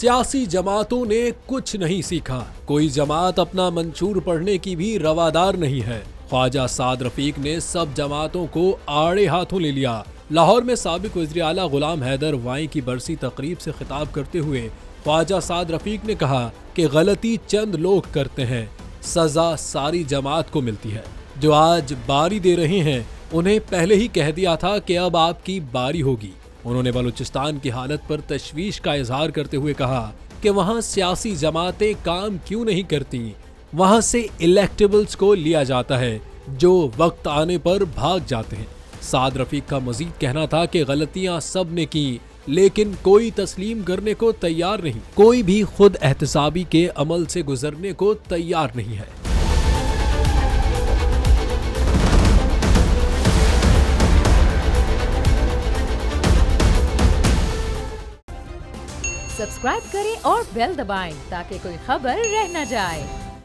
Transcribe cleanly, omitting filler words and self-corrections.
सियासी जमातों ने कुछ नहीं सीखा, कोई जमात अपना मंशूर पढ़ने की भी रवादार नहीं है। ख्वाजा साद रफीक ने सब जमातों को आड़े हाथों ले लिया। लाहौर में साबिक वज़ीर आला गुलाम हैदर वाई की बरसी तकरीब से खिताब करते हुए ख्वाजा साद रफीक ने कहा कि गलती चंद लोग करते हैं, सजा सारी जमात को मिलती है। जो आज बारी दे रहे हैं उन्हें पहले ही कह दिया था कि अब आपकी बारी होगी। उन्होंने बलूचिस्तान की हालत पर तशवीश का इजहार करते हुए कहा कि वहां सियासी जमातें काम क्यों नहीं करती, वहां से इलेक्टेबल्स को लिया जाता है जो वक्त आने पर भाग जाते हैं। साद रफीक का मजीद कहना था कि गलतियां सब ने की, लेकिन कोई तस्लीम करने को तैयार नहीं, कोई भी खुद एहतसाबी के अमल से गुजरने को तैयार नहीं है। सब्सक्राइब करें और बेल दबाएं ताकि कोई खबर रह न जाए।